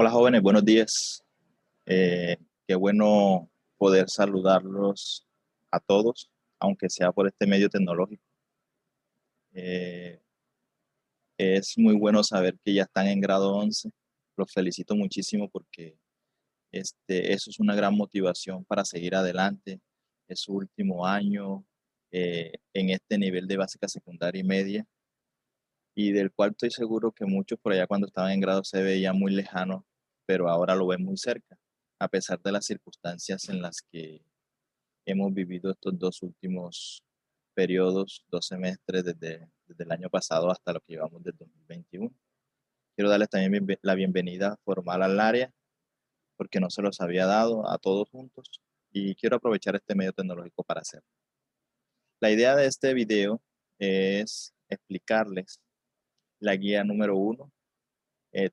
Hola jóvenes, buenos días. Eh, Qué bueno poder saludarlos a todos, aunque sea por este medio tecnológico. Eh, es muy bueno saber que ya están en grado 11. Los felicito muchísimo porque eso es una gran motivación para seguir adelante. Es su último año en este nivel de básica secundaria y media, y del cual estoy seguro que muchos por allá cuando estaban en grado se veían muy lejanos, pero ahora lo ven muy cerca, a pesar de las circunstancias en las que hemos vivido estos dos últimos periodos, 2 semestres, desde el año pasado hasta lo que llevamos del 2021. Quiero darles también la bienvenida formal al área, porque no se los había dado a todos juntos, y quiero aprovechar este medio tecnológico para hacerlo. La idea de este video es explicarles la guía número 1,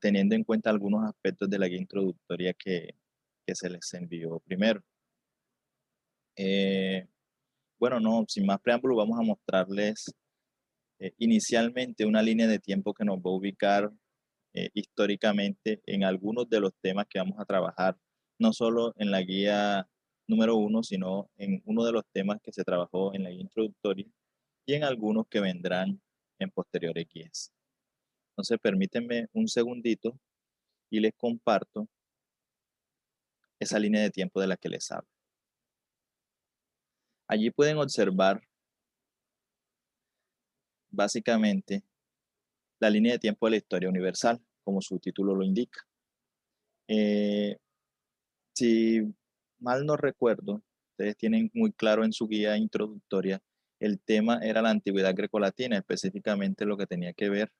teniendo en cuenta algunos aspectos de la guía introductoria que se les envió primero. Bueno, no, sin más preámbulo, vamos a mostrarles inicialmente una línea de tiempo que nos va a ubicar históricamente en algunos de los temas que vamos a trabajar, no solo en la guía número 1, sino en uno de los temas que se trabajó en la guía introductoria y en algunos que vendrán en posteriores guías. Entonces, permítanme un segundito y les comparto esa línea de tiempo de la que les hablo. Allí pueden observar básicamente la línea de tiempo de la historia universal, como su título lo indica. Si mal no recuerdo, ustedes tienen muy claro en su guía introductoria, el tema era la antigüedad grecolatina, específicamente lo que tenía que ver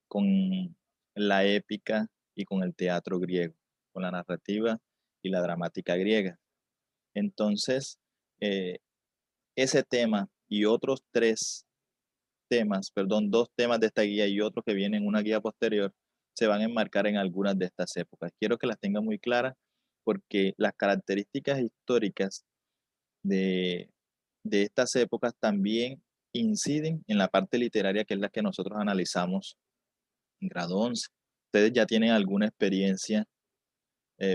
con la épica y con el teatro griego, con la narrativa y la dramática griega. Entonces, eh, ese tema y otros dos temas de esta guía y otros que vienen en una guía posterior, se van a enmarcar en algunas de estas épocas. Quiero que las tengan muy claras porque las características históricas de, de estas épocas también inciden en la parte literaria, que es la que nosotros analizamos en grado 11. Ustedes ya tienen alguna experiencia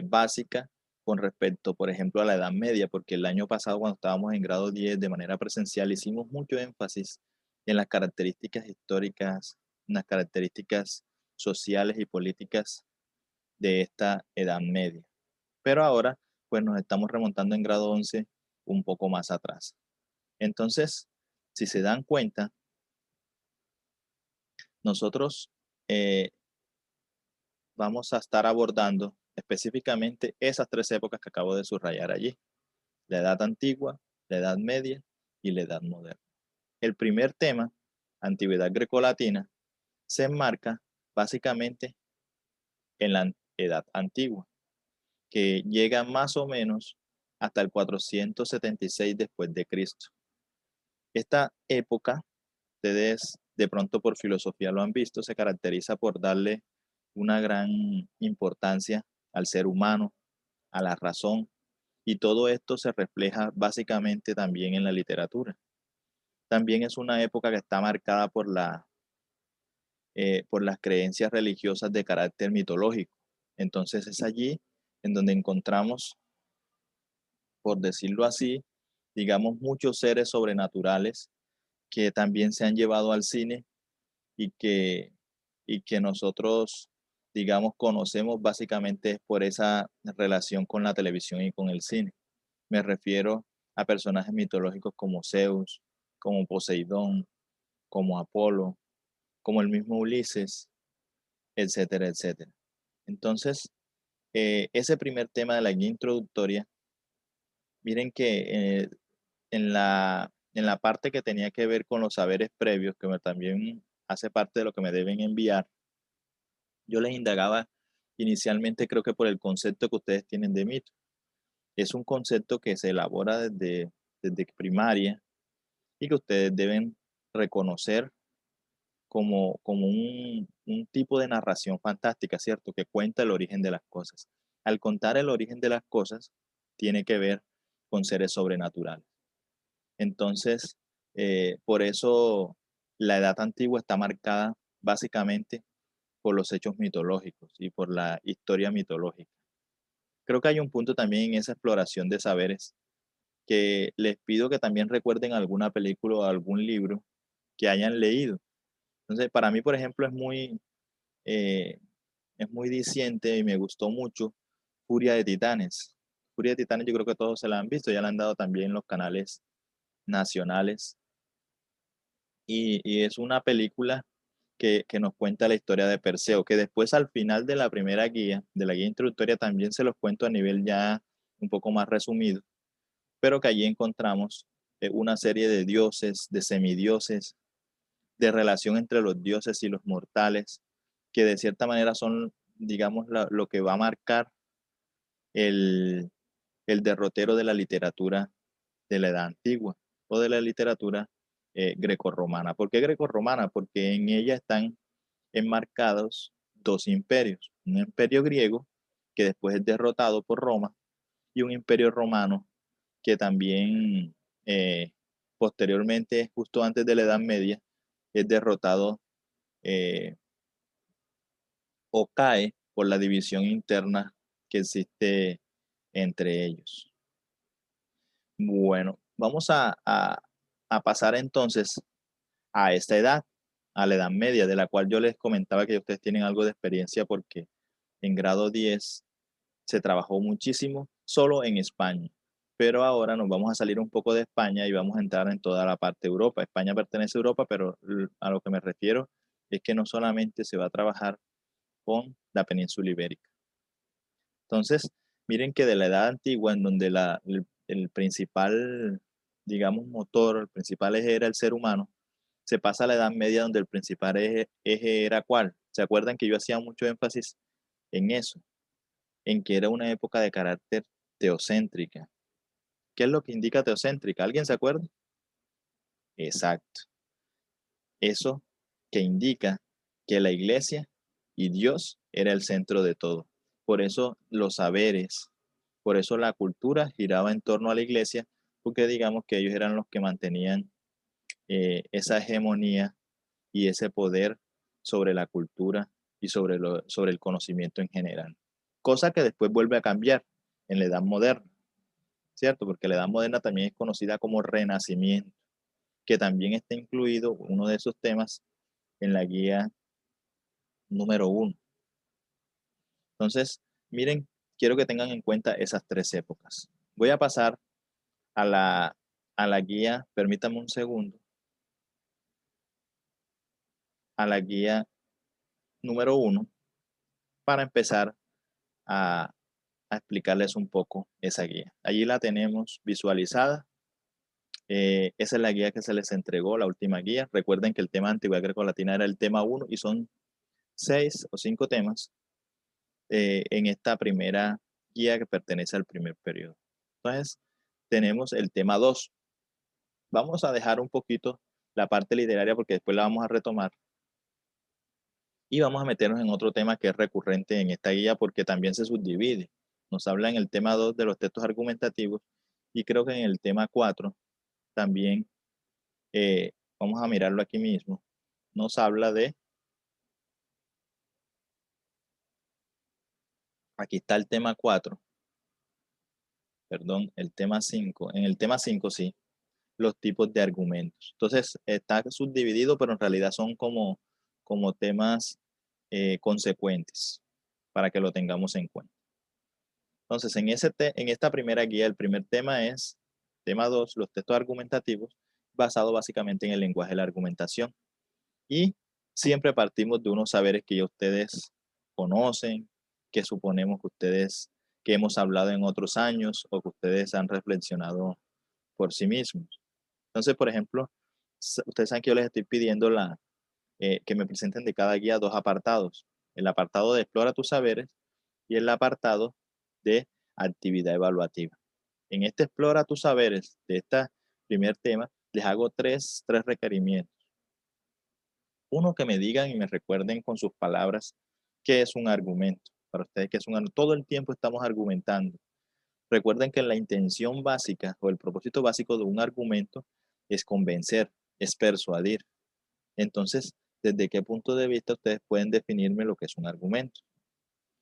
básica con respecto, por ejemplo, a la Edad Media, porque el año pasado cuando estábamos en grado 10 de manera presencial hicimos mucho énfasis en las características históricas, en las características sociales y políticas de esta Edad Media. Pero ahora, pues nos estamos remontando en grado 11 un poco más atrás. Entonces, si se dan cuenta, nosotros eh, vamos a estar abordando específicamente esas tres épocas que acabo de subrayar allí: la Edad Antigua, la Edad Media y la Edad Moderna. El primer tema, Antigüedad Grecolatina, se enmarca básicamente en la Edad Antigua, que llega más o menos hasta el 476 después de Cristo. Esta época, ustedes de pronto por filosofía lo han visto, se caracteriza por darle una gran importancia al ser humano, a la razón, y todo esto se refleja básicamente también en la literatura. También es una época que está marcada por las creencias religiosas de carácter mitológico. Entonces es allí en donde encontramos, por decirlo así, digamos, muchos seres sobrenaturales que también se han llevado al cine y que nosotros, digamos, conocemos básicamente por esa relación con la televisión y con el cine. Me refiero a personajes mitológicos como Zeus, como Poseidón, como Apolo, como el mismo Ulises, etcétera, etcétera. Entonces, ese primer tema de la guía introductoria, miren que en la parte que tenía que ver con los saberes previos, que también hace parte de lo que me deben enviar, yo les indagaba inicialmente, creo que por el concepto que ustedes tienen de mito. Es un concepto que se elabora desde primaria y que ustedes deben reconocer como un tipo de narración fantástica, ¿cierto? Que cuenta el origen de las cosas. Al contar el origen de las cosas, tiene que ver con seres sobrenaturales. Entonces, por eso la edad antigua está marcada básicamente por los hechos mitológicos y por la historia mitológica. Creo que hay un punto también en esa exploración de saberes que les pido que también recuerden alguna película o algún libro que hayan leído. Entonces, para mí, por ejemplo, eh, es muy diciente y me gustó mucho Furia de Titanes. Furia de Titanes yo creo que todos se la han visto, ya la han dado también en los canales nacionales. Y es una película que nos cuenta la historia de Perseo, que después al final de la primera guía, de la guía introductoria, también se los cuento a nivel ya un poco más resumido, pero que allí encontramos una serie de dioses, de semidioses, de relación entre los dioses y los mortales, que de cierta manera son, digamos, lo que va a marcar el, el derrotero de la literatura de la Edad Antigua o de la literatura grecorromana. ¿Por qué grecorromana? Porque en ella están enmarcados dos imperios, un imperio griego que después es derrotado por Roma y un imperio romano que también posteriormente, justo antes de la Edad Media, es derrotado eh, o cae por la división interna que existe entre ellos. Bueno, vamos a pasar entonces a esta edad, a la Edad Media, de la cual yo les comentaba que ustedes tienen algo de experiencia porque en grado 10 se trabajó muchísimo solo en España. Pero ahora nos vamos a salir un poco de España y vamos a entrar en toda la parte de Europa. España pertenece a Europa, pero a lo que me refiero es que no solamente se va a trabajar con la península ibérica. Entonces, miren que de la edad antigua, en donde el principal, digamos, motor, el principal eje era el ser humano, se pasa a la edad media donde el principal eje era ¿cuál? ¿Se acuerdan que yo hacía mucho énfasis en eso? En que era una época de carácter teocéntrica. ¿Qué es lo que indica teocéntrica? ¿Alguien se acuerda? Exacto. Eso que indica que la iglesia y Dios era el centro de todo. Por eso los saberes, por eso la cultura giraba en torno a la iglesia, porque digamos que ellos eran los que mantenían esa hegemonía y ese poder sobre la cultura y sobre el conocimiento en general. Cosa que después vuelve a cambiar en la edad moderna, ¿cierto? Porque la edad moderna también es conocida como renacimiento, que también está incluido uno de esos temas en la guía número 1. Entonces, miren, quiero que tengan en cuenta esas tres épocas. Voy a pasar a la guía, permítame un segundo, a la guía número 1 para empezar a, a explicarles un poco esa guía. Allí la tenemos visualizada. Esa es la guía que se les entregó, la última guía. Recuerden que el tema Antigüedad Greco-Latina era el tema 1 y son 6 o 5 temas en esta primera guía que pertenece al primer periodo. Entonces, tenemos el tema 2. Vamos a dejar un poquito la parte literaria porque después la vamos a retomar y vamos a meternos en otro tema que es recurrente en esta guía porque también se subdivide. Nos habla en el tema 2 de los textos argumentativos y creo que en el tema 4 también, vamos a mirarlo aquí mismo, nos habla de, aquí está el tema 4, perdón, el tema 5. En el tema 5 sí, los tipos de argumentos. Entonces está subdividido, pero en realidad son como temas consecuentes para que lo tengamos en cuenta. Entonces, en esta primera guía, el primer tema es, tema 2, los textos argumentativos, basado básicamente en el lenguaje de la argumentación. Y siempre partimos de unos saberes que ya ustedes conocen, que suponemos que ustedes, que hemos hablado en otros años o que ustedes han reflexionado por sí mismos. Entonces, por ejemplo, ustedes saben que yo les estoy pidiendo que me presenten de cada guía dos apartados. El apartado de explora tus saberes y el apartado de actividad evaluativa. En este explora tus saberes de este primer tema, les hago tres requerimientos. Uno, que me digan y me recuerden con sus palabras qué es un argumento. Para ustedes, qué es un argumento. Todo el tiempo estamos argumentando. Recuerden que la intención básica o el propósito básico de un argumento es convencer, es persuadir. Entonces, ¿Desde qué punto de vista ustedes pueden definirme lo que es un argumento?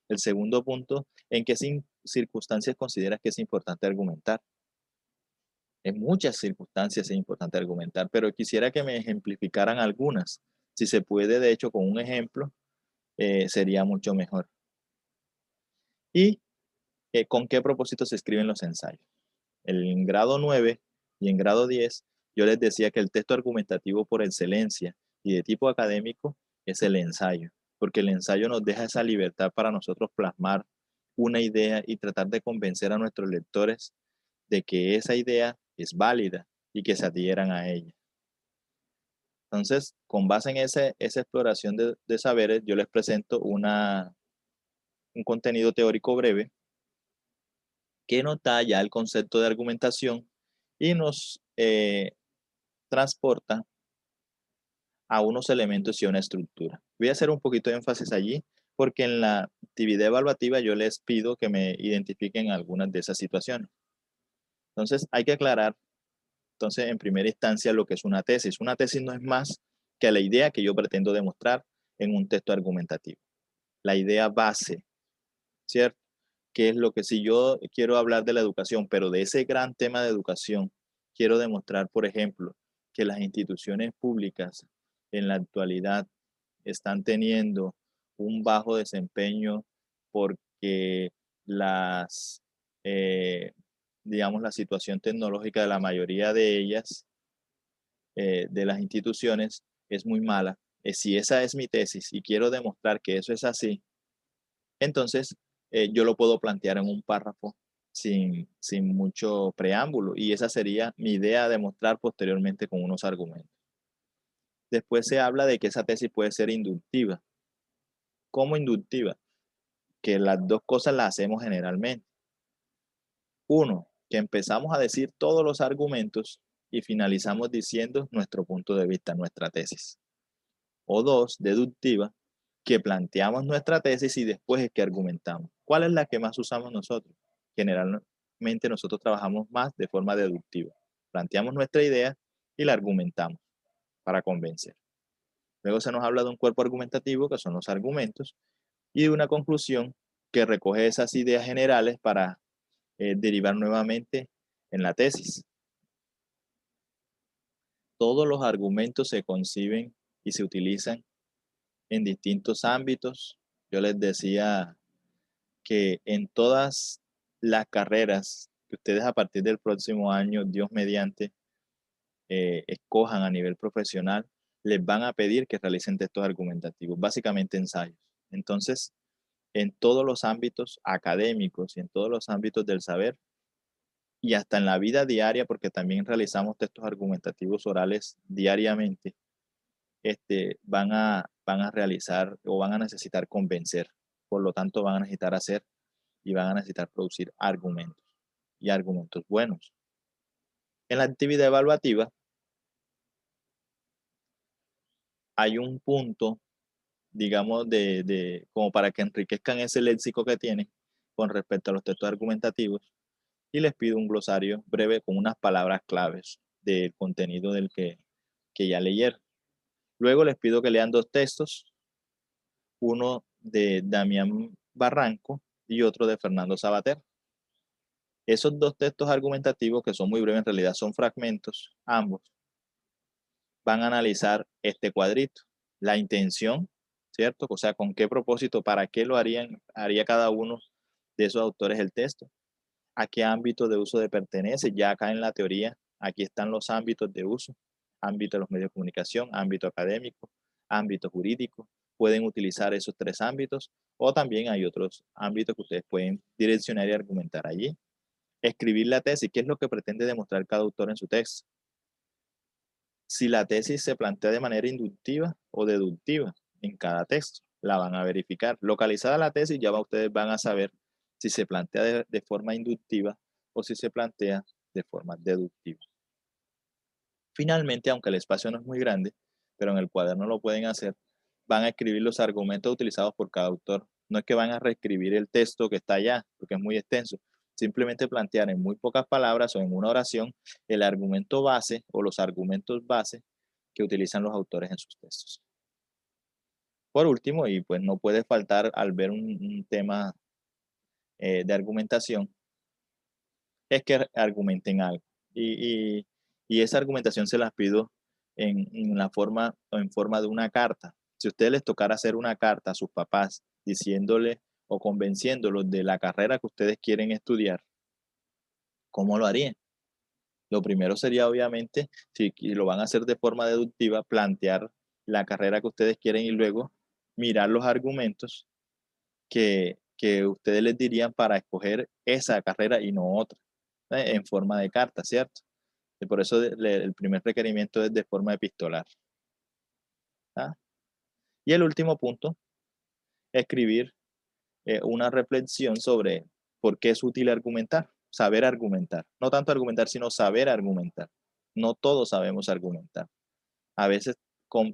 El segundo punto, ¿en qué circunstancias consideras que es importante argumentar? En muchas circunstancias es importante argumentar, pero quisiera que me ejemplificaran algunas. Si se puede, de hecho, con un ejemplo, sería mucho mejor. ¿Y con qué propósito se escriben los ensayos? En grado 9 y en grado 10, yo les decía que el texto argumentativo por excelencia y de tipo académico es el ensayo, porque el ensayo nos deja esa libertad para nosotros plasmar una idea y tratar de convencer a nuestros lectores de que esa idea es válida y que se adhieran a ella. Entonces, con base en esa exploración de saberes, yo les presento un contenido teórico breve que nos da ya el concepto de argumentación y nos transporta a unos elementos y a una estructura. Voy a hacer un poquito de énfasis allí porque en la actividad evaluativa yo les pido que me identifiquen algunas de esas situaciones. Entonces, hay que aclarar, entonces, en primera instancia, lo que es una tesis. Una tesis no es más que la idea que yo pretendo demostrar en un texto argumentativo. La idea base, ¿cierto? Que es lo que si yo quiero hablar de la educación, pero de ese gran tema de educación, quiero demostrar, por ejemplo, que las instituciones públicas en la actualidad están teniendo un bajo desempeño porque las, eh, digamos, la situación tecnológica de la mayoría de ellas, de las instituciones, es muy mala. Si esa es mi tesis y quiero demostrar que eso es así, entonces yo lo puedo plantear en un párrafo sin mucho preámbulo y esa sería mi idea de demostrar posteriormente con unos argumentos. Después se habla de que esa tesis puede ser inductiva. ¿Cómo inductiva? Que las dos cosas las hacemos generalmente. Uno, que empezamos a decir todos los argumentos y finalizamos diciendo nuestro punto de vista, nuestra tesis. O dos, deductiva, que planteamos nuestra tesis y después es que argumentamos. ¿Cuál es la que más usamos nosotros? Generalmente nosotros trabajamos más de forma deductiva. Planteamos nuestra idea y la argumentamos para convencer. Luego se nos habla de un cuerpo argumentativo, que son los argumentos, y de una conclusión que recoge esas ideas generales para derivar nuevamente en la tesis. Todos los argumentos se conciben y se utilizan en distintos ámbitos. Yo les decía que en todas las carreras que ustedes a partir del próximo año, Dios mediante, escojan a nivel profesional, les van a pedir que realicen textos argumentativos, básicamente ensayos. Entonces, en todos los ámbitos académicos y en todos los ámbitos del saber, y hasta en la vida diaria, porque también realizamos textos argumentativos orales diariamente, van a realizar o van a necesitar convencer. Por lo tanto, van a necesitar hacer y van a necesitar producir argumentos y argumentos buenos. En la actividad evaluativa hay un punto, digamos, como para que enriquezcan ese léxico que tienen con respecto a los textos argumentativos y les pido un glosario breve con unas palabras claves del contenido que ya leyeron. Luego les pido que lean dos textos, uno de Damián Barranco y otro de Fernando Sabater. Esos dos textos argumentativos, que son muy breves, en realidad son fragmentos, ambos, van a analizar este cuadrito, la intención, ¿cierto? O sea, con qué propósito, para qué haría cada uno de esos autores el texto, a qué ámbito de uso de pertenece. Ya acá en la teoría, aquí están los ámbitos de uso, ámbito de los medios de comunicación, ámbito académico, ámbito jurídico. Pueden utilizar esos tres ámbitos o también hay otros ámbitos que ustedes pueden direccionar y argumentar allí. Escribir la tesis, ¿qué es lo que pretende demostrar cada autor en su texto? Si la tesis se plantea de manera inductiva o deductiva en cada texto, la van a verificar. Localizada la tesis, ya ustedes van a saber si se plantea de forma inductiva o si se plantea de forma deductiva. Finalmente, aunque el espacio no es muy grande, pero en el cuaderno lo pueden hacer, van a escribir los argumentos utilizados por cada autor. No es que van a reescribir el texto que está allá, porque es muy extenso. Simplemente plantear en muy pocas palabras o en una oración el argumento base o los argumentos base que utilizan los autores en sus textos. Por último, y pues no puede faltar al ver un tema de argumentación, es que argumenten algo. Y, y- y esa argumentación se las pido en la forma o en forma de una carta. Si a ustedes les tocara hacer una carta a sus papás diciéndole o convenciéndolos de la carrera que ustedes quieren estudiar, ¿cómo lo harían? Lo primero sería, obviamente, si lo van a hacer de forma deductiva, plantear la carrera que ustedes quieren y luego mirar los argumentos que ustedes les dirían para escoger esa carrera y no otra, en forma de carta, ¿cierto? Y por eso el primer requerimiento es de forma epistolar. ¿Ah? Y el último punto, escribir una reflexión sobre por qué es útil argumentar, saber argumentar. No tanto argumentar, sino saber argumentar. No todos sabemos argumentar. A veces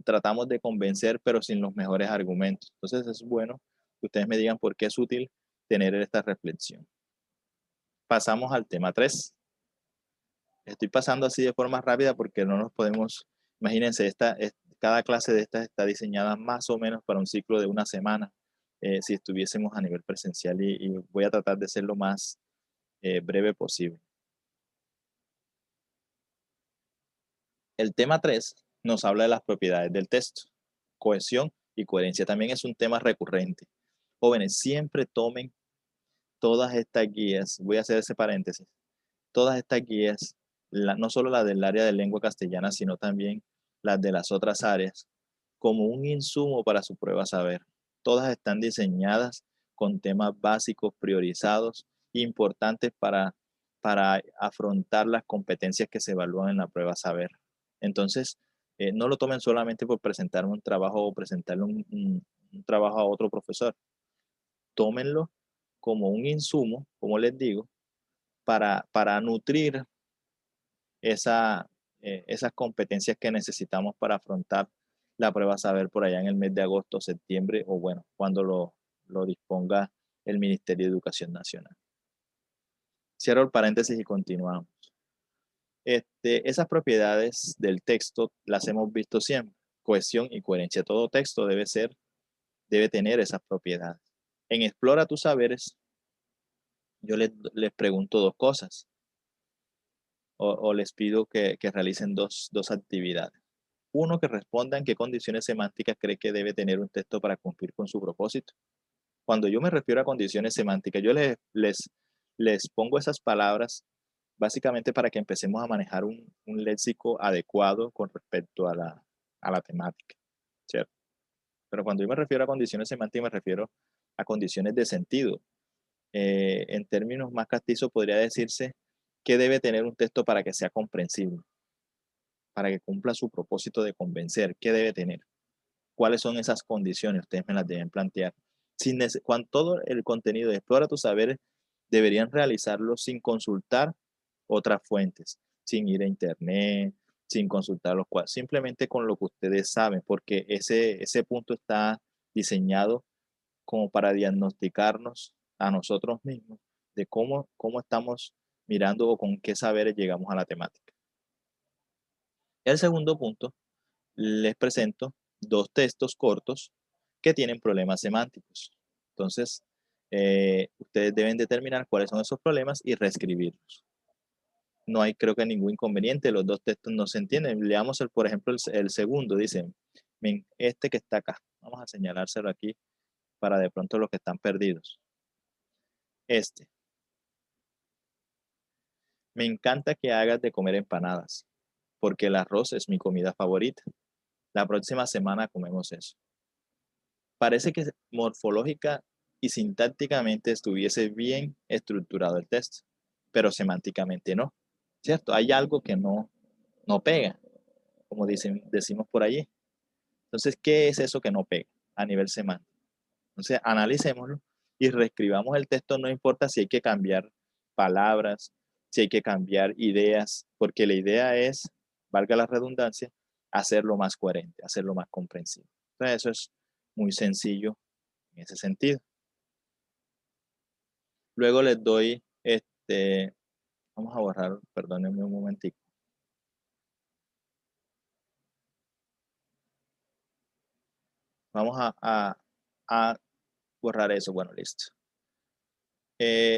tratamos de convencer, pero sin los mejores argumentos. Entonces es bueno que ustedes me digan por qué es útil tener esta reflexión. Pasamos al tema 3. Estoy pasando así de forma rápida porque no nos podemos, imagínense, cada clase de estas está diseñada más o menos para un ciclo de una semana, si estuviésemos a nivel presencial y voy a tratar de ser lo más breve posible. El tema 3 nos habla de las propiedades del texto. Cohesión y coherencia también es un tema recurrente. Jóvenes, siempre tomen todas estas guías, voy a hacer ese paréntesis, todas estas guías, no solo las del área de lengua castellana, sino también las de las otras áreas, como un insumo para su prueba saber. Todas están diseñadas con temas básicos, priorizados, importantes para afrontar las competencias que se evalúan en la prueba saber. Entonces, no lo tomen solamente por presentarme un trabajo o presentarle un trabajo a otro profesor. Tómenlo como un insumo, como les digo, para nutrir esas competencias que necesitamos para afrontar la prueba saber por allá en el mes de agosto, septiembre o bueno, cuando lo disponga el Ministerio de Educación Nacional. Cierro el paréntesis y continuamos. Esas propiedades del texto las hemos visto siempre. Cohesión y coherencia. Todo texto debe tener esas propiedades. En Explora tus saberes, yo les pregunto dos cosas o les pido que realicen dos actividades. Uno, que respondan qué condiciones semánticas cree que debe tener un texto para cumplir con su propósito. Cuando yo me refiero a condiciones semánticas, yo les pongo esas palabras básicamente para que empecemos a manejar un léxico adecuado con respecto a la temática, ¿cierto? Pero cuando yo me refiero a condiciones semánticas, me refiero a condiciones de sentido. En términos más castizos, podría decirse qué debe tener un texto para que sea comprensible, para que cumpla su propósito de convencer, qué debe tener. ¿Cuáles son esas condiciones? Ustedes me las deben plantear. Cuando todo el contenido de Explora tus saberes deberían realizarlo sin consultar otras fuentes, sin ir a internet, sin consultar los cuales, simplemente con lo que ustedes saben, porque ese punto está diseñado como para diagnosticarnos a nosotros mismos de cómo estamos mirando o con qué saberes llegamos a la temática. El segundo punto, les presento dos textos cortos que tienen problemas semánticos. Entonces, ustedes deben determinar cuáles son esos problemas y reescribirlos. No hay, creo que, ningún inconveniente, los dos textos no se entienden. Leamos, por ejemplo, el segundo, dice, este que está acá, vamos a señalárselo aquí para de pronto los que están perdidos. Me encanta que hagas de comer empanadas, porque el arroz es mi comida favorita. La próxima semana comemos eso. Parece que morfológica y sintácticamente estuviese bien estructurado el texto, pero semánticamente no, ¿cierto? Hay algo que no pega, como decimos por allí. Entonces, ¿qué es eso que no pega a nivel semántico? Entonces, analicémoslo y reescribamos el texto, no importa si hay que cambiar palabras, si hay que cambiar ideas, porque la idea es, valga la redundancia, hacerlo más coherente, hacerlo más comprensible. Entonces, eso es muy sencillo en ese sentido. Luego les doy, vamos a borrar, perdónenme un momentico. Vamos a borrar eso. Bueno, listo.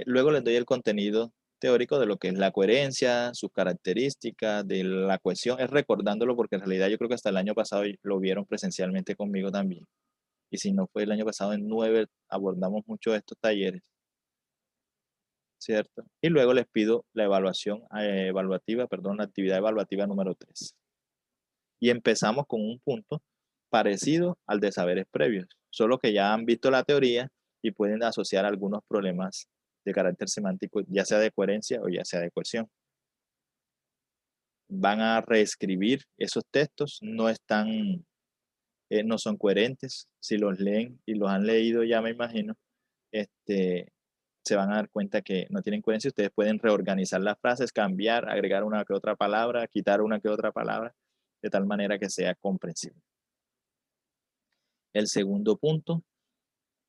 Luego les doy el contenido teórico de lo que es la coherencia, sus características, de la cohesión. Es recordándolo porque en realidad yo creo que hasta el año pasado lo vieron presencialmente conmigo también. Y si no fue el año pasado, en 9 abordamos mucho estos talleres, ¿cierto? Y luego les pido la evaluación evaluativa, perdón, la actividad evaluativa número 3. Y empezamos con un punto parecido al de saberes previos, solo que ya han visto la teoría y pueden asociar algunos problemas de carácter semántico, ya sea de coherencia o ya sea de cohesión. Van a reescribir esos textos, no son coherentes. Si los leen y los han leído ya me imagino, se van a dar cuenta que no tienen coherencia. Ustedes pueden reorganizar las frases, cambiar, agregar una que otra palabra, quitar una que otra palabra, de tal manera que sea comprensible. El segundo punto,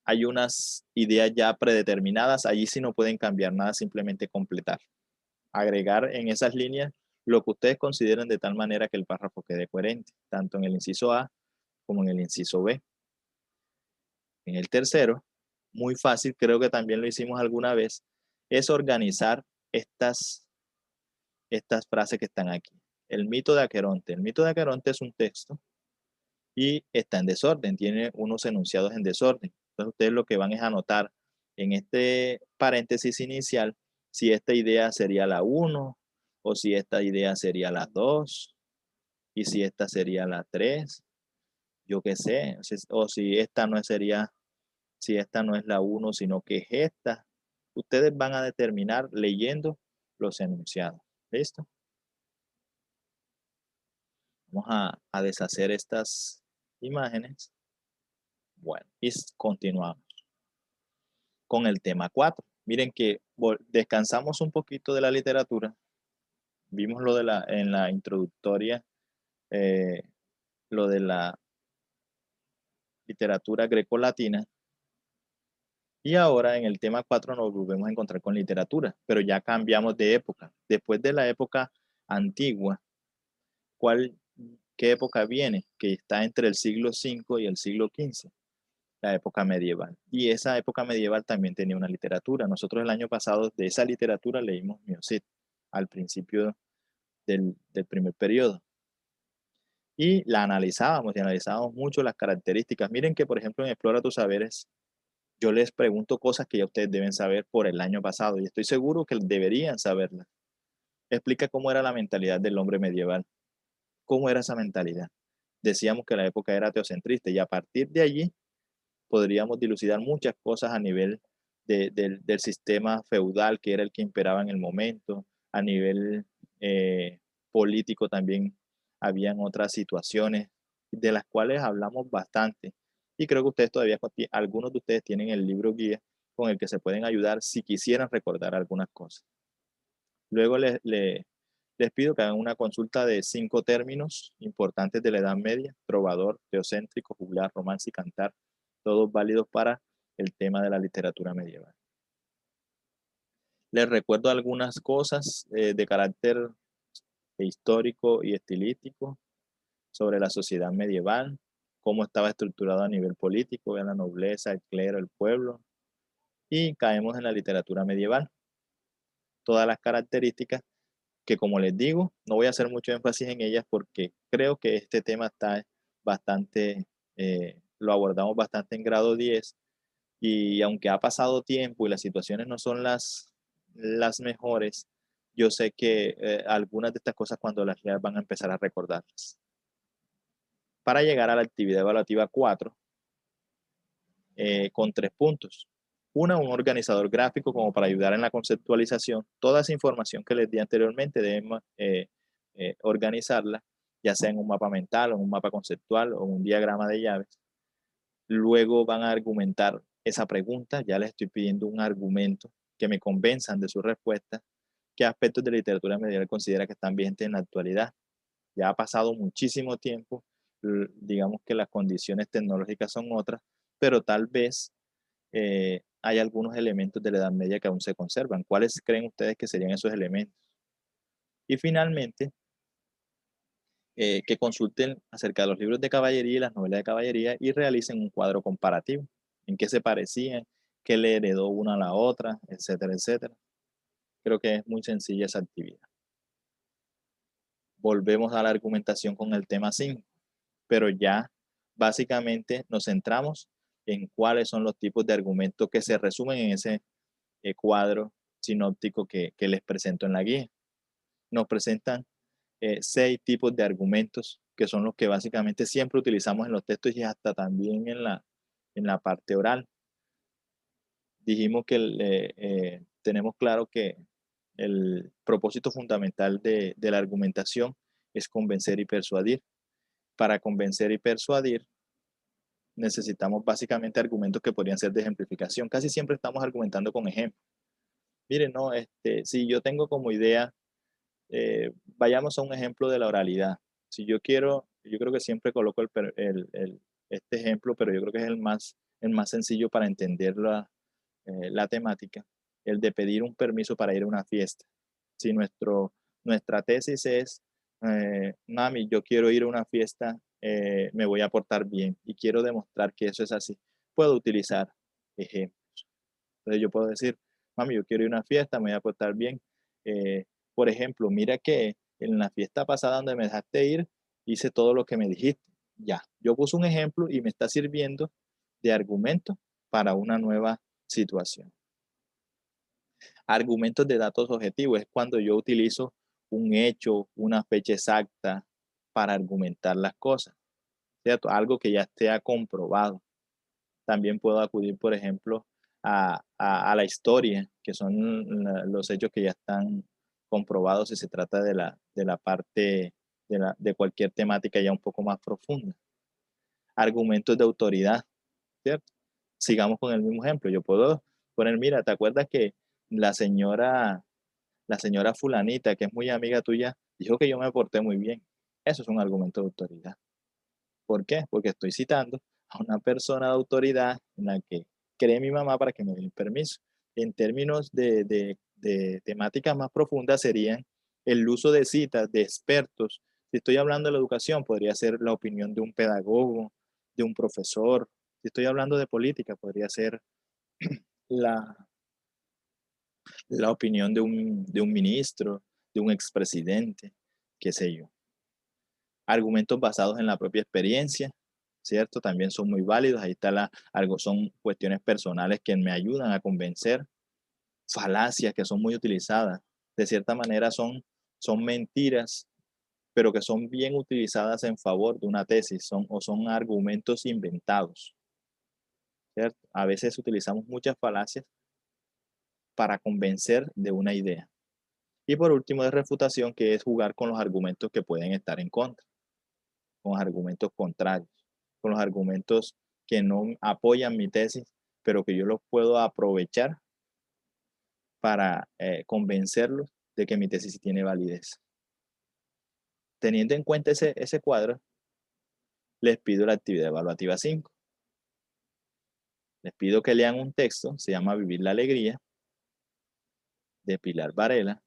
hay unas ideas ya predeterminadas, allí sí no pueden cambiar nada, simplemente completar. Agregar en esas líneas lo que ustedes consideren de tal manera que el párrafo quede coherente, tanto en el inciso A como en el inciso B. En el tercero, muy fácil, creo que también lo hicimos alguna vez, es organizar estas frases que están aquí. El mito de Aqueronte. El mito de Aqueronte es un texto y está en desorden, tiene unos enunciados en desorden. Entonces ustedes lo que van es anotar en este paréntesis inicial si esta idea sería la 1 o si esta idea sería la 2 y si esta sería la 3, yo qué sé, o si esta no sería, si esta no es la 1 sino que es esta. Ustedes van a determinar leyendo los enunciados. ¿Listo? Vamos a deshacer estas imágenes. Bueno, y continuamos con el tema 4. Miren que descansamos un poquito de la literatura. Vimos en la introductoria, eh, lo de la literatura grecolatina. Y ahora en el tema 4 nos volvemos a encontrar con literatura, pero ya cambiamos de época. Después de la época antigua, ¿qué época viene? Que está entre el siglo V y el siglo XV. La época medieval. Y esa época medieval también tenía una literatura. Nosotros el año pasado de esa literatura leímos Miosit al principio del primer periodo. Y la analizábamos y analizábamos mucho las características. Miren que, por ejemplo, en Explora tus saberes, yo les pregunto cosas que ya ustedes deben saber por el año pasado y estoy seguro que deberían saberlas. Explica cómo era la mentalidad del hombre medieval. ¿Cómo era esa mentalidad? Decíamos que la época era teocentrista y a partir de allí podríamos dilucidar muchas cosas a nivel del sistema feudal que era el que imperaba en el momento, a nivel político también habían otras situaciones de las cuales hablamos bastante. Y creo que ustedes todavía, algunos de ustedes tienen el libro guía con el que se pueden ayudar si quisieran recordar algunas cosas. Luego les pido que hagan una consulta de 5 términos importantes de la Edad Media: trovador, teocéntrico, juglar, romance y cantar, todos válidos para el tema de la literatura medieval. Les recuerdo algunas cosas de carácter histórico y estilístico sobre la sociedad medieval, cómo estaba estructurado a nivel político, la nobleza, el clero, el pueblo, y caemos en la literatura medieval. Todas las características que, como les digo, no voy a hacer mucho énfasis en ellas porque creo que este tema está bastante, lo abordamos bastante en grado 10 y aunque ha pasado tiempo y las situaciones no son las mejores, yo sé que algunas de estas cosas cuando las leas van a empezar a recordarlas. Para llegar a la actividad evaluativa 4, con 3 puntos. Un organizador gráfico como para ayudar en la conceptualización. Toda esa información que les di anteriormente debemos organizarla, ya sea en un mapa mental, o en un mapa conceptual, o en un diagrama de llaves. Luego van a argumentar esa pregunta. Ya les estoy pidiendo un argumento que me convenzan de su respuesta. ¿Qué aspectos de literatura medieval considera que están vigentes en la actualidad? Ya ha pasado muchísimo tiempo, digamos que las condiciones tecnológicas son otras, pero tal vez hay algunos elementos de la Edad Media que aún se conservan. ¿Cuáles creen ustedes que serían esos elementos? Y finalmente, que consulten acerca de los libros de caballería y las novelas de caballería y realicen un cuadro comparativo, en qué se parecían, qué le heredó una a la otra, etcétera, etcétera. Creo que es muy sencilla esa actividad. Volvemos a la argumentación con el tema 5, pero ya básicamente nos centramos en cuáles son los tipos de argumentos que se resumen en ese cuadro sinóptico que les presento en la guía. Nos presentan 6 tipos de argumentos que son los que básicamente siempre utilizamos en los textos y hasta también en la parte oral. Dijimos que tenemos claro que el propósito fundamental de la argumentación es convencer y persuadir. Para convencer y persuadir necesitamos básicamente argumentos que podrían ser de ejemplificación. Casi siempre estamos argumentando con ejemplos. Miren, no, si yo tengo como idea, vayamos a un ejemplo de la oralidad. Si yo quiero, yo creo que siempre coloco este ejemplo, pero yo creo que es el más sencillo para entender la temática, el de pedir un permiso para ir a una fiesta. Si nuestra tesis es, mami, yo quiero ir a una fiesta, me voy a portar bien y quiero demostrar que eso es así, puedo utilizar ejemplos. Entonces yo puedo decir, mami, yo quiero ir a una fiesta, me voy a portar bien. Por ejemplo, mira que en la fiesta pasada donde me dejaste ir, hice todo lo que me dijiste. Ya, yo puse un ejemplo y me está sirviendo de argumento para una nueva situación. Argumentos de datos objetivos es cuando yo utilizo un hecho, una fecha exacta para argumentar las cosas, ¿cierto? Algo que ya esté comprobado. También puedo acudir, por ejemplo, a la historia, que son los hechos que ya están comprobados si se trata de la parte de cualquier temática ya un poco más profunda. Argumentos de autoridad, ¿cierto? Sigamos con el mismo ejemplo. Yo puedo poner, mira, ¿te acuerdas que la señora, la señora fulanita, que es muy amiga tuya, dijo que yo me porté muy bien? Eso es un argumento de autoridad. ¿Por qué? Porque estoy citando a una persona de autoridad en la que cree mi mamá para que me dé el permiso. En términos de temáticas más profundas serían el uso de citas de expertos. Si estoy hablando de la educación, podría ser la opinión de un pedagogo, de un profesor. Si estoy hablando de política, podría ser la, la opinión de un ministro, de un expresidente, qué sé yo. Argumentos basados en la propia experiencia, ¿cierto? También son muy válidos. Ahí está algo, son cuestiones personales que me ayudan a convencer. Falacias que son muy utilizadas. De cierta manera son mentiras, pero que son bien utilizadas en favor de una tesis, o son argumentos inventados, ¿cierto? A veces utilizamos muchas falacias para convencer de una idea. Y por último, de refutación, que es jugar con los argumentos que pueden estar en contra, con los argumentos contrarios, con los argumentos que no apoyan mi tesis, pero que yo los puedo aprovechar para convencerlos de que mi tesis tiene validez. Teniendo en cuenta ese cuadro, les pido la actividad evaluativa 5. Les pido que lean un texto, se llama Vivir la Alegría, de Pilar Varela,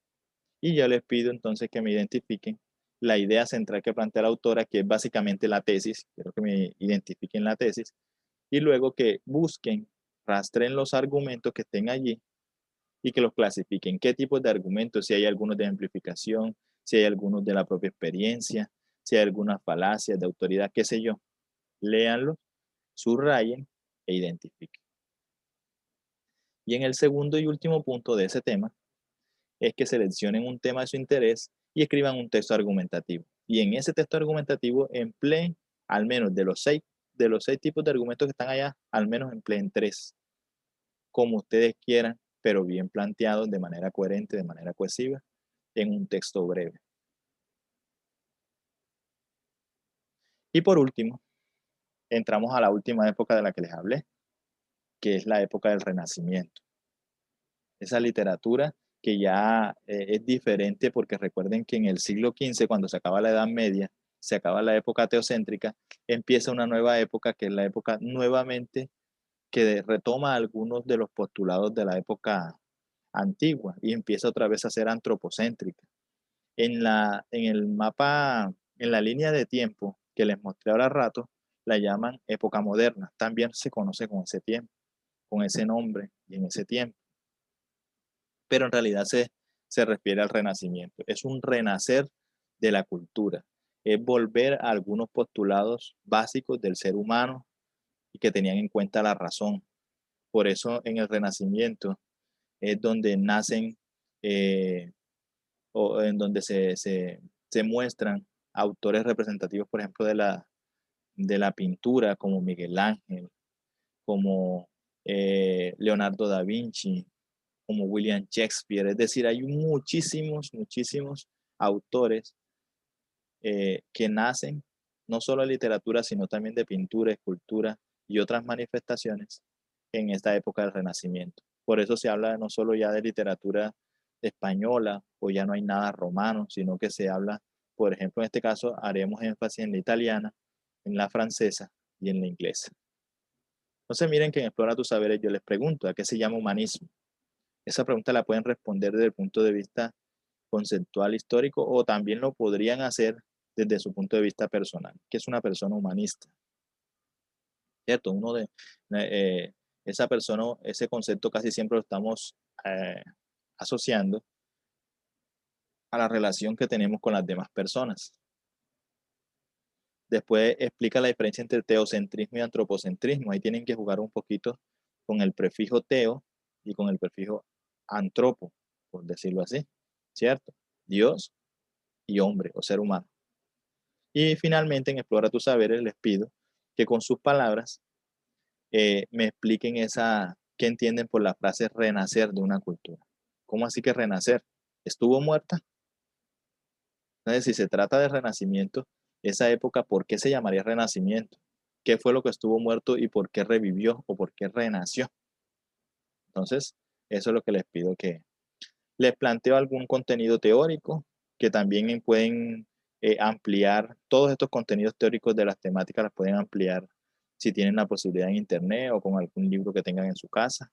y yo les pido entonces que me identifiquen la idea central que plantea la autora, que es básicamente la tesis, quiero que me identifiquen la tesis, y luego que busquen, rastren los argumentos que estén allí y que los clasifiquen. ¿Qué tipos de argumentos? Si hay algunos de amplificación, si hay algunos de la propia experiencia, si hay algunas falacias de autoridad, qué sé yo. Léanlos, subrayen e identifiquen. Y en el segundo y último punto de ese tema es que seleccionen un tema de su interés y escriban un texto argumentativo. Y en ese texto argumentativo empleen al menos de los seis tipos de argumentos que están allá, al menos empleen 3, como ustedes quieran, pero bien planteados de manera coherente, de manera cohesiva, en un texto breve. Y por último, entramos a la última época de la que les hablé, que es la época del Renacimiento. Esa literatura que ya es diferente porque recuerden que en el siglo XV, cuando se acaba la Edad Media, se acaba la época teocéntrica, empieza una nueva época que es la época nuevamente que retoma algunos de los postulados de la época antigua y empieza otra vez a ser antropocéntrica. En en la línea de tiempo que les mostré ahora rato, la llaman época moderna. También se conoce con ese tiempo, con ese nombre y en ese tiempo. Pero en realidad se refiere al renacimiento. Es un renacer de la cultura. Es volver a algunos postulados básicos del ser humano y que tenían en cuenta la razón. Por eso en el renacimiento es donde nacen o en donde se muestran autores representativos, por ejemplo, de la pintura, como Miguel Ángel, como Leonardo da Vinci, como William Shakespeare. Es decir, hay muchísimos autores que nacen no solo de literatura, sino también de pintura, escultura y otras manifestaciones en esta época del Renacimiento. Por eso se habla no solo ya de literatura española o ya no hay nada romano, sino que se habla, por ejemplo, en este caso haremos énfasis en la italiana, en la francesa y en la inglesa. Entonces miren que en Explora tus saberes yo les pregunto, ¿a qué se llama humanismo? Esa pregunta la pueden responder desde el punto de vista conceptual histórico o también lo podrían hacer desde su punto de vista personal, que es una persona humanista, ¿cierto? Eh, esa persona, ese concepto casi siempre lo estamos eh, asociando a la relación que tenemos con las demás personas. Después explica la diferencia entre teocentrismo y antropocentrismo. Ahí tienen que jugar un poquito con el prefijo teo y con el prefijo antropo, por decirlo así, ¿cierto? Dios y hombre o ser humano. Y finalmente en Explora tus saberes les pido que con sus palabras me expliquen qué entienden por la frase renacer de una cultura. ¿Cómo así que renacer? ¿Estuvo muerta? Entonces, si se trata de renacimiento, esa época, ¿por qué se llamaría renacimiento? ¿Qué fue lo que estuvo muerto y por qué revivió o por qué renació? Entonces, eso es lo que les pido que les planteo algún contenido teórico que también pueden ampliar. Todos estos contenidos teóricos de las temáticas las pueden ampliar si tienen la posibilidad en internet o con algún libro que tengan en su casa.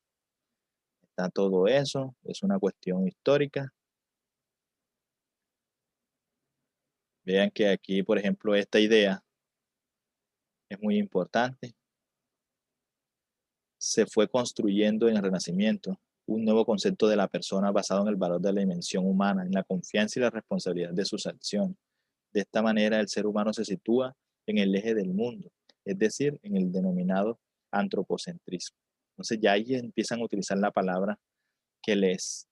Está todo eso, es una cuestión histórica. Vean que aquí, por ejemplo, esta idea es muy importante. Se fue construyendo en el Renacimiento un nuevo concepto de la persona basado en el valor de la dimensión humana, en la confianza y la responsabilidad de sus acciones. De esta manera, el ser humano se sitúa en el eje del mundo, es decir, en el denominado antropocentrismo. Entonces ya ahí empiezan a utilizar la palabra que les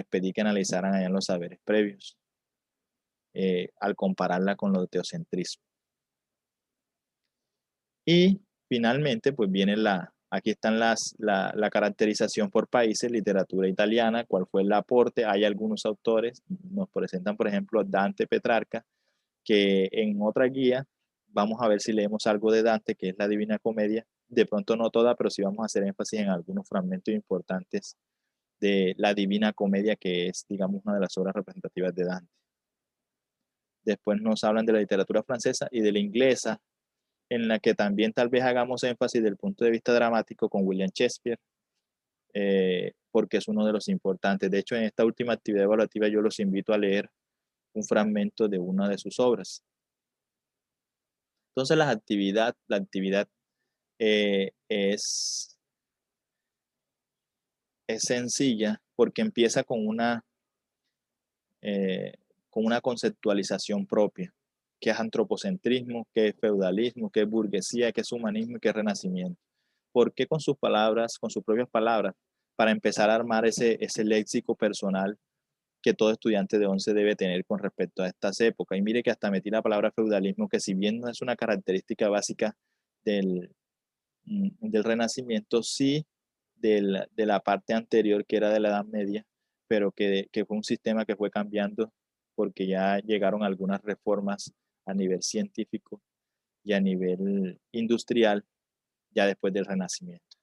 pedí que analizaran allá en los saberes previos, al compararla con lo de teocentrismo. Y finalmente, pues viene aquí están la caracterización por países, literatura italiana, cuál fue el aporte. Hay algunos autores, nos presentan, por ejemplo, Dante Petrarca, que en otra guía vamos a ver si leemos algo de Dante, que es la Divina Comedia. De pronto no toda, pero sí vamos a hacer énfasis en algunos fragmentos importantes de la Divina Comedia, que es, digamos, una de las obras representativas de Dante. Después nos hablan de la literatura francesa y de la inglesa, en la que también tal vez hagamos énfasis del punto de vista dramático con William Shakespeare, porque es uno de los importantes. De hecho, en esta última actividad evaluativa yo los invito a leer un fragmento de una de sus obras. Entonces, la actividad es sencilla porque empieza eh, con una conceptualización propia, que es antropocentrismo, que es feudalismo, que es burguesía, que es humanismo y que es renacimiento. ¿Por qué con sus palabras, con sus propias palabras? Para empezar a armar ese léxico personal que todo estudiante de 11 debe tener con respecto a estas épocas. Y mire que hasta metí la palabra feudalismo, que si bien no es una característica básica del, del Renacimiento, sí de la parte anterior que era de la Edad Media, pero que fue un sistema que fue cambiando porque ya llegaron algunas reformas a nivel científico y a nivel industrial ya después del Renacimiento.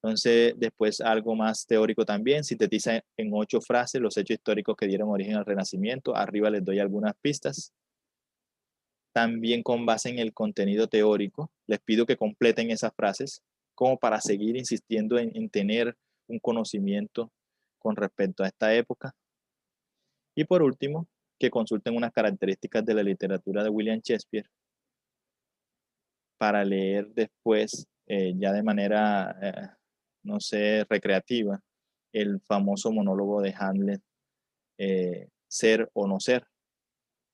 Entonces, después algo más teórico también, sintetiza en 8 frases los hechos históricos que dieron origen al Renacimiento. Arriba les doy algunas pistas. También con base en el contenido teórico, les pido que completen esas frases como para seguir insistiendo en tener un conocimiento con respecto a esta época. Y por último, que consulten unas características de la literatura de William Shakespeare para leer después, ya de manera, no sé, recreativa, el famoso monólogo de Hamlet, Ser o no ser,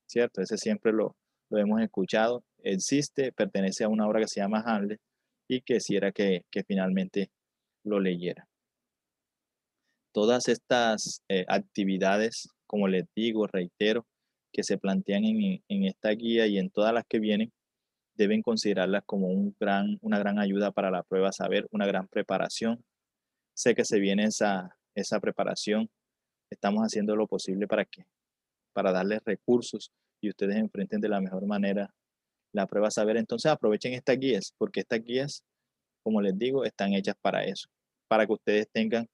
¿cierto? Ese siempre lo hemos escuchado, existe, pertenece a una obra que se llama Hamlet y quisiera que finalmente lo leyera. Todas estas actividades, como les digo, reitero, que se plantean en esta guía y en todas las que vienen, deben considerarlas como una gran ayuda para la prueba saber, una gran preparación. Sé que se viene esa preparación. Estamos haciendo lo posible para darles recursos y ustedes enfrenten de la mejor manera la prueba saber. Entonces aprovechen estas guías, porque estas guías, como les digo, están hechas para eso, para que ustedes tengan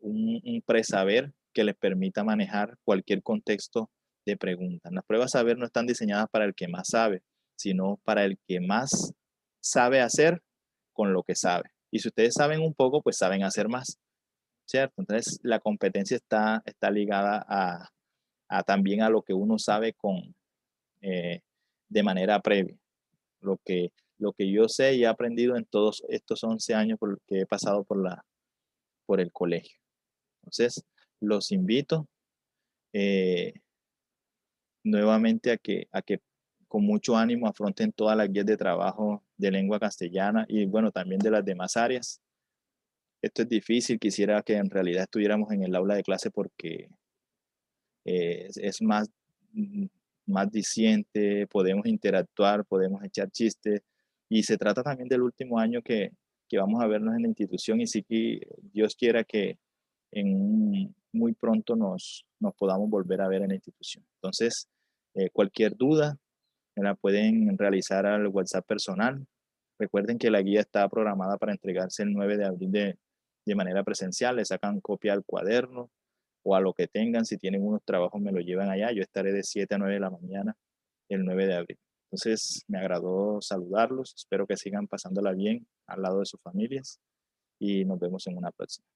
un presaber que les permita manejar cualquier contexto de preguntas. Las pruebas saber no están diseñadas para el que más sabe, sino para el que más sabe hacer con lo que sabe. Y si ustedes saben un poco, pues saben hacer más, ¿cierto? Entonces la competencia está ligada también a lo que uno sabe eh, de manera previa. Lo que yo sé y he aprendido en todos estos 11 años que he pasado por el colegio. Entonces, los invito eh, nuevamente a que con mucho ánimo afronten todas las guías de trabajo de lengua castellana y bueno, también de las demás áreas. Esto es difícil, quisiera que en realidad estuviéramos en el aula de clase porque es más, mm, más diciente, podemos interactuar, podemos echar chistes y se trata también del último año que vamos a vernos en la institución y sí que Dios quiera que muy pronto nos podamos volver a ver en la institución. Entonces, cualquier duda me la pueden realizar al WhatsApp personal. Recuerden que la guía está programada para entregarse el 9 de abril de manera presencial. Le sacan copia al cuaderno o a lo que tengan. Si tienen unos trabajos, me lo llevan allá. Yo estaré de 7 a 9 de la mañana el 9 de abril. Entonces, me agradó saludarlos. Espero que sigan pasándola bien al lado de sus familias y nos vemos en una próxima.